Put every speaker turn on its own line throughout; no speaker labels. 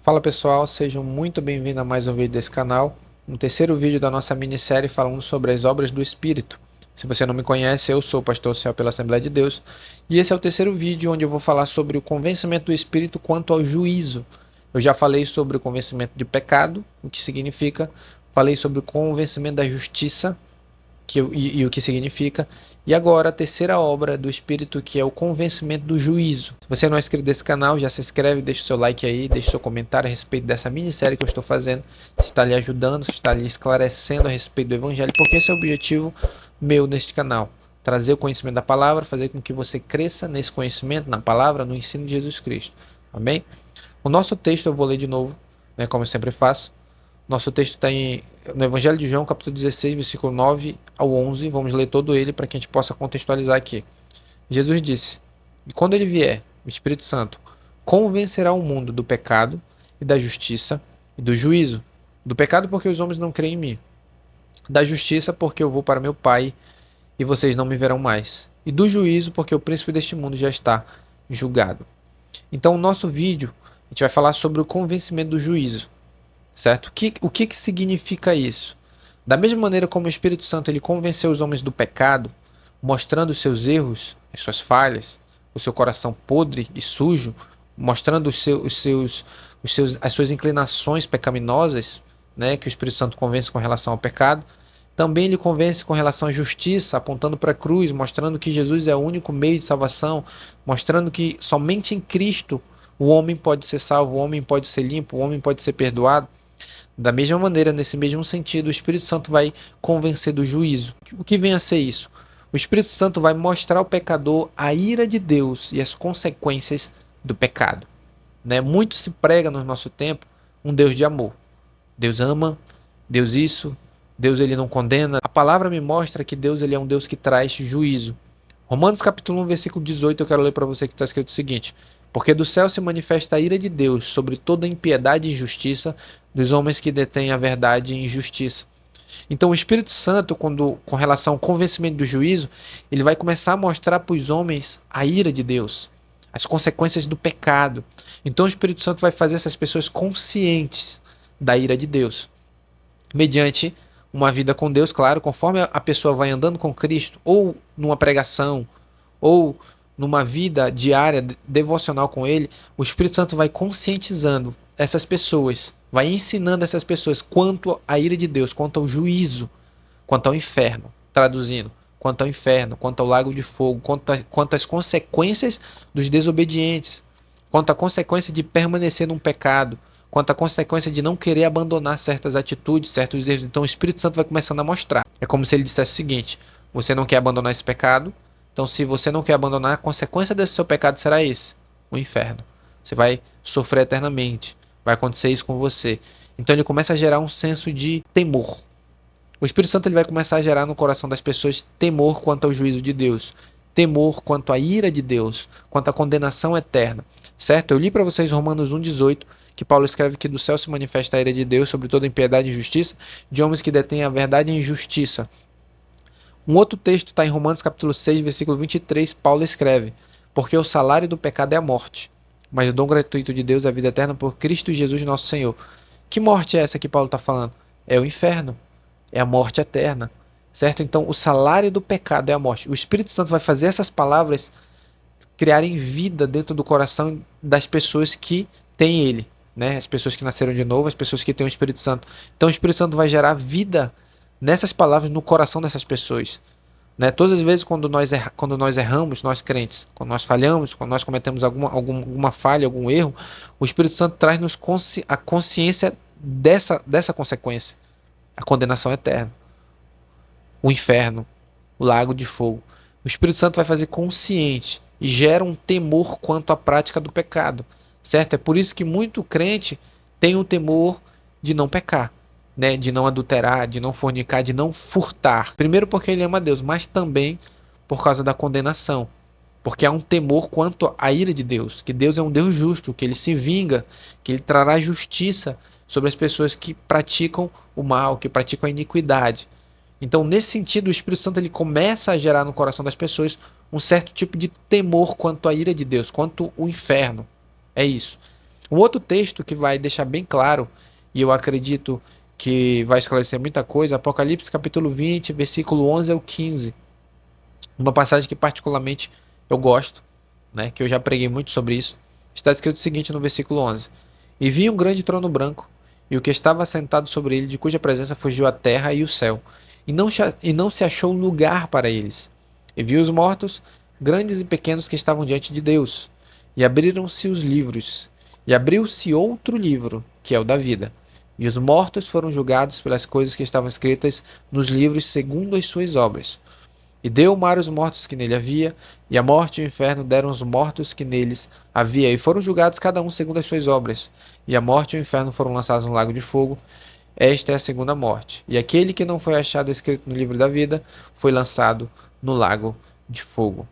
Fala pessoal, sejam muito bem-vindos a mais um vídeo desse canal, um terceiro vídeo da nossa minissérie falando sobre as obras do Espírito. Se você não me conhece, eu sou o pastor Céu pela Assembleia de Deus, e esse é o terceiro vídeo onde eu vou falar sobre o convencimento do Espírito quanto ao juízo. Eu já falei sobre o convencimento de pecado, o que significa, falei sobre o convencimento da justiça, e o que significa. E agora a terceira obra do Espírito, que é o convencimento do juízo. Se você não é inscrito nesse canal, já se inscreve, deixa o seu like aí, deixa o seu comentário a respeito dessa minissérie que eu estou fazendo, se está lhe ajudando, se está lhe esclarecendo a respeito do Evangelho, porque esse é o objetivo meu neste canal. Trazer o conhecimento da palavra, fazer com que você cresça nesse conhecimento, na palavra, no ensino de Jesus Cristo. Amém? O nosso texto eu vou ler de novo, né, como eu sempre faço. Nosso texto está no Evangelho de João, capítulo 16, versículo 9 ao 11. Vamos ler todo ele para que a gente possa contextualizar aqui. Jesus disse: "E quando ele vier, o Espírito Santo convencerá o mundo do pecado e da justiça e do juízo. Do pecado, porque os homens não creem em mim. Da justiça, porque eu vou para meu Pai e vocês não me verão mais. E do juízo, porque o príncipe deste mundo já está julgado." Então, o nosso vídeo, a gente vai falar sobre o convencimento do juízo. Certo? O que significa isso? Da mesma maneira como o Espírito Santo ele convenceu os homens do pecado, mostrando os seus erros, as suas falhas, o seu coração podre e sujo, mostrando as suas inclinações pecaminosas, né, que o Espírito Santo convence com relação ao pecado, também ele convence com relação à justiça, apontando para a cruz, mostrando que Jesus é o único meio de salvação, mostrando que somente em Cristo o homem pode ser salvo, o homem pode ser limpo, o homem pode ser perdoado. Da mesma maneira, nesse mesmo sentido, o Espírito Santo vai convencer do juízo. O que vem a ser isso? O Espírito Santo vai mostrar ao pecador a ira de Deus e as consequências do pecado. Né? Muito se prega no nosso tempo um Deus de amor. Deus ama, Deus isso, Deus ele não condena. A palavra me mostra que Deus ele é um Deus que traz juízo. Romanos capítulo 1, versículo 18, eu quero ler para você que está escrito o seguinte: "Porque do céu se manifesta a ira de Deus sobre toda impiedade e injustiça dos homens que detêm a verdade e injustiça." Então o Espírito Santo, com relação ao convencimento do juízo, ele vai começar a mostrar para os homens a ira de Deus, as consequências do pecado. Então o Espírito Santo vai fazer essas pessoas conscientes da ira de Deus, mediante uma vida com Deus, claro, conforme a pessoa vai andando com Cristo, ou numa pregação, ou numa vida diária devocional com Ele, o Espírito Santo vai conscientizando essas pessoas, vai ensinando essas pessoas quanto à ira de Deus, quanto ao juízo, quanto ao inferno, traduzindo, quanto ao inferno, quanto ao lago de fogo, quanto às consequências dos desobedientes, quanto à consequência de permanecer num pecado, quanto à consequência de não querer abandonar certas atitudes, certos erros. Então o Espírito Santo vai começando a mostrar. É como se ele dissesse o seguinte: você não quer abandonar esse pecado, então se você não quer abandonar, a consequência desse seu pecado será esse, o inferno. Você vai sofrer eternamente, vai acontecer isso com você. Então ele começa a gerar um senso de temor. O Espírito Santo ele vai começar a gerar no coração das pessoas temor quanto ao juízo de Deus, temor quanto à ira de Deus, quanto à condenação eterna. Certo? Eu li para vocês Romanos 1,18, que Paulo escreve que do céu se manifesta a ira de Deus sobre toda impiedade e injustiça, de homens que detêm a verdade e a injustiça. Um outro texto está em Romanos capítulo 6, versículo 23, Paulo escreve: "Porque o salário do pecado é a morte, mas o dom gratuito de Deus é a vida eterna por Cristo Jesus nosso Senhor." Que morte é essa que Paulo está falando? É o inferno, é a morte eterna, certo? Então o salário do pecado é a morte. O Espírito Santo vai fazer essas palavras criarem vida dentro do coração das pessoas que têm ele, né? As pessoas que nasceram de novo, as pessoas que têm o Espírito Santo. Então o Espírito Santo vai gerar vida nessas palavras no coração dessas pessoas, né? Todas as vezes quando nós erramos, nós crentes, quando nós falhamos, quando nós cometemos alguma falha, algum erro, o Espírito Santo traz-nos a consciência dessa consequência, a condenação eterna, o inferno, o lago de fogo. O Espírito Santo vai fazer consciente e gera um temor quanto à prática do pecado, certo? É por isso que muito crente tem o temor de não pecar, né? De não adulterar, de não fornicar, de não furtar. Primeiro porque ele ama Deus, mas também por causa da condenação. Porque há um temor quanto à ira de Deus, que Deus é um Deus justo, que ele se vinga, que ele trará justiça sobre as pessoas que praticam o mal, que praticam a iniquidade. Então, nesse sentido, o Espírito Santo ele começa a gerar no coração das pessoas um certo tipo de temor quanto à ira de Deus, quanto ao inferno. É isso. Um outro texto que vai deixar bem claro, e eu acredito que vai esclarecer muita coisa, Apocalipse capítulo 20, versículo 11 ao 15. Uma passagem que particularmente eu gosto, né, que eu já preguei muito sobre isso. Está escrito o seguinte no versículo 11: E vi um grande trono branco, e o que estava sentado sobre ele, de cuja presença fugiu a terra e o céu, e não se achou lugar para eles. E vi os mortos, grandes e pequenos, que estavam diante de Deus, e abriram-se os livros, e abriu-se outro livro, que é o da vida. E os mortos foram julgados pelas coisas que estavam escritas nos livros segundo as suas obras. E deu o mar os mortos que nele havia, e a morte e o inferno deram os mortos que neles havia, e foram julgados cada um segundo as suas obras. E a morte e o inferno foram lançados no lago de fogo. Esta é a segunda morte. E aquele que não foi achado escrito no livro da vida foi lançado no lago de fogo.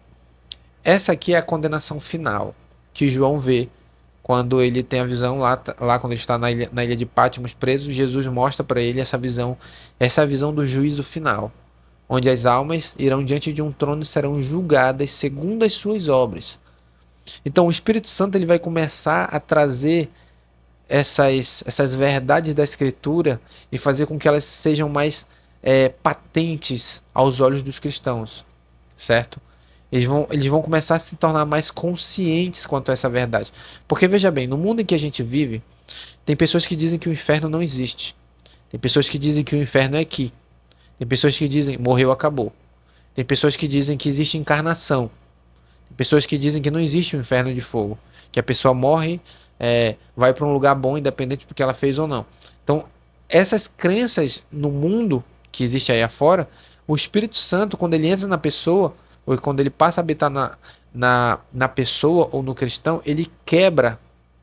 Essa aqui é a condenação final que João vê quando ele tem a visão lá quando ele está na ilha de Patmos preso. Jesus mostra para ele essa é a visão do juízo final, onde as almas irão diante de um trono e serão julgadas segundo as suas obras. Então o Espírito Santo ele vai começar a trazer essas verdades da Escritura e fazer com que elas sejam mais patentes aos olhos dos cristãos, certo? Eles vão começar a se tornar mais conscientes quanto a essa verdade. Porque veja bem, no mundo em que a gente vive, tem pessoas que dizem que o inferno não existe. Tem pessoas que dizem que o inferno é aqui. Tem pessoas que dizem morreu, acabou. Tem pessoas que dizem que existe encarnação. Tem pessoas que dizem que não existe um inferno de fogo. Que a pessoa morre, vai para um lugar bom, independente do que ela fez ou não. Então, essas crenças no mundo que existe aí afora, o Espírito Santo, quando ele entra na pessoa, ou quando ele passa a habitar na pessoa ou no cristão, ele quebra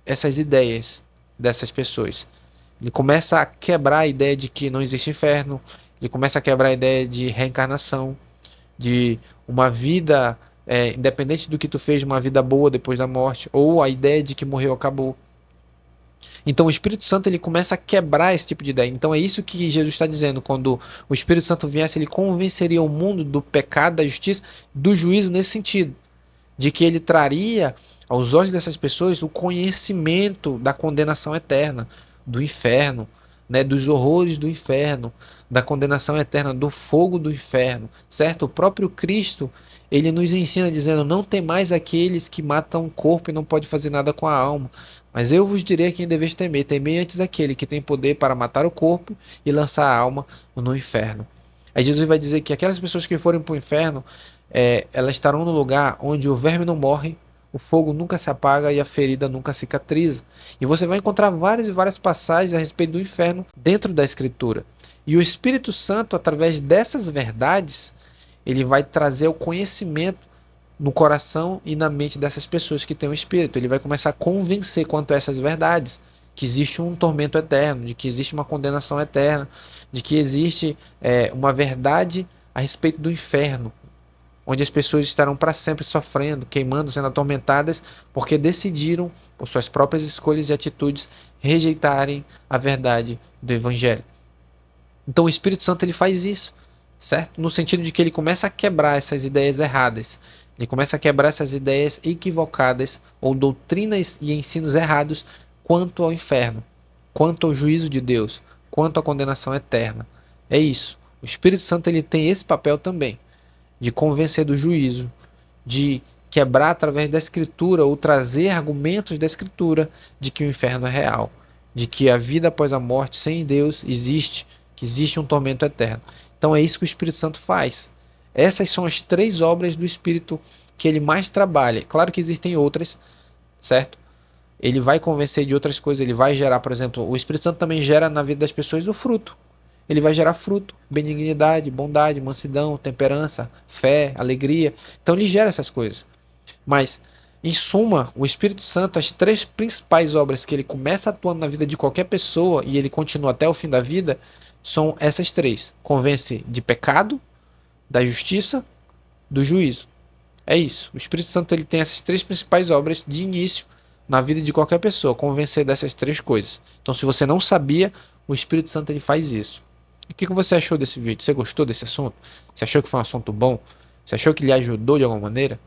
essas ideias dessas pessoas. Ele começa a quebrar a ideia de que não existe inferno, ele começa a quebrar a ideia de reencarnação, de uma vida, independente do que tu fez, uma vida boa depois da morte, ou a ideia de que morreu, acabou. Então o Espírito Santo ele começa a quebrar esse tipo de ideia. Então é isso que Jesus está dizendo. Quando o Espírito Santo viesse, ele convenceria o mundo do pecado, da justiça, do juízo nesse sentido. De que ele traria aos olhos dessas pessoas o conhecimento da condenação eterna, do inferno, né, dos horrores do inferno, da condenação eterna, do fogo do inferno, certo? O próprio Cristo, ele nos ensina dizendo: não tem mais aqueles que matam o corpo e não pode fazer nada com a alma. Mas eu vos direi a quem deveis temer. Temei antes aquele que tem poder para matar o corpo e lançar a alma no inferno. Aí Jesus vai dizer que aquelas pessoas que forem para o inferno, elas estarão no lugar onde o verme não morre, o fogo nunca se apaga e a ferida nunca cicatriza. E você vai encontrar várias e várias passagens a respeito do inferno dentro da Escritura. E o Espírito Santo, através dessas verdades, ele vai trazer o conhecimento no coração e na mente dessas pessoas que têm o Espírito. Ele vai começar a convencer quanto a essas verdades, que existe um tormento eterno, de que existe uma condenação eterna, de que existe uma verdade a respeito do inferno, onde as pessoas estarão para sempre sofrendo, queimando, sendo atormentadas, porque decidiram, por suas próprias escolhas e atitudes, rejeitarem a verdade do Evangelho. Então o Espírito Santo ele faz isso, certo? No sentido de que ele começa a quebrar essas ideias erradas, ele começa a quebrar essas ideias equivocadas ou doutrinas e ensinos errados quanto ao inferno, quanto ao juízo de Deus, quanto à condenação eterna. É isso. O Espírito Santo ele tem esse papel também, de convencer do juízo, de quebrar através da Escritura ou trazer argumentos da Escritura de que o inferno é real, de que a vida após a morte sem Deus existe, que existe um tormento eterno. Então é isso que o Espírito Santo faz. Essas são as 3 obras do Espírito que ele mais trabalha. Claro que existem outras, certo? Ele vai convencer de outras coisas, ele vai gerar, por exemplo, o Espírito Santo também gera na vida das pessoas o fruto. Ele vai gerar fruto, benignidade, bondade, mansidão, temperança, fé, alegria. Então ele gera essas coisas. Mas, em suma, o Espírito Santo, as 3 principais obras que ele começa atuando na vida de qualquer pessoa e ele continua até o fim da vida, são essas 3. Convence de pecado, da justiça, do juízo. É isso. O Espírito Santo ele tem essas 3 principais obras de início na vida de qualquer pessoa, convencer dessas 3 coisas. Então, se você não sabia, o Espírito Santo ele faz isso. O que você achou desse vídeo? Você gostou desse assunto? Você achou que foi um assunto bom? Você achou que lhe ajudou de alguma maneira?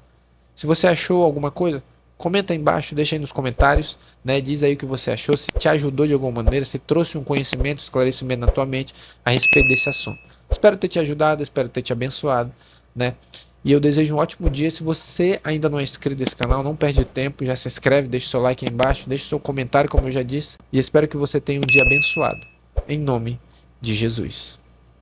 Se você achou alguma coisa, comenta aí embaixo, deixa aí nos comentários, né? Diz aí o que você achou, se te ajudou de alguma maneira, se trouxe um conhecimento, esclarecimento na tua mente a respeito desse assunto. Espero ter te ajudado, espero ter te abençoado, né? E eu desejo um ótimo dia. Se você ainda não é inscrito nesse canal, não perde tempo, já se inscreve, deixa seu like aí embaixo, deixa seu comentário, como eu já disse, e espero que você tenha um dia abençoado. Em nome de Jesus.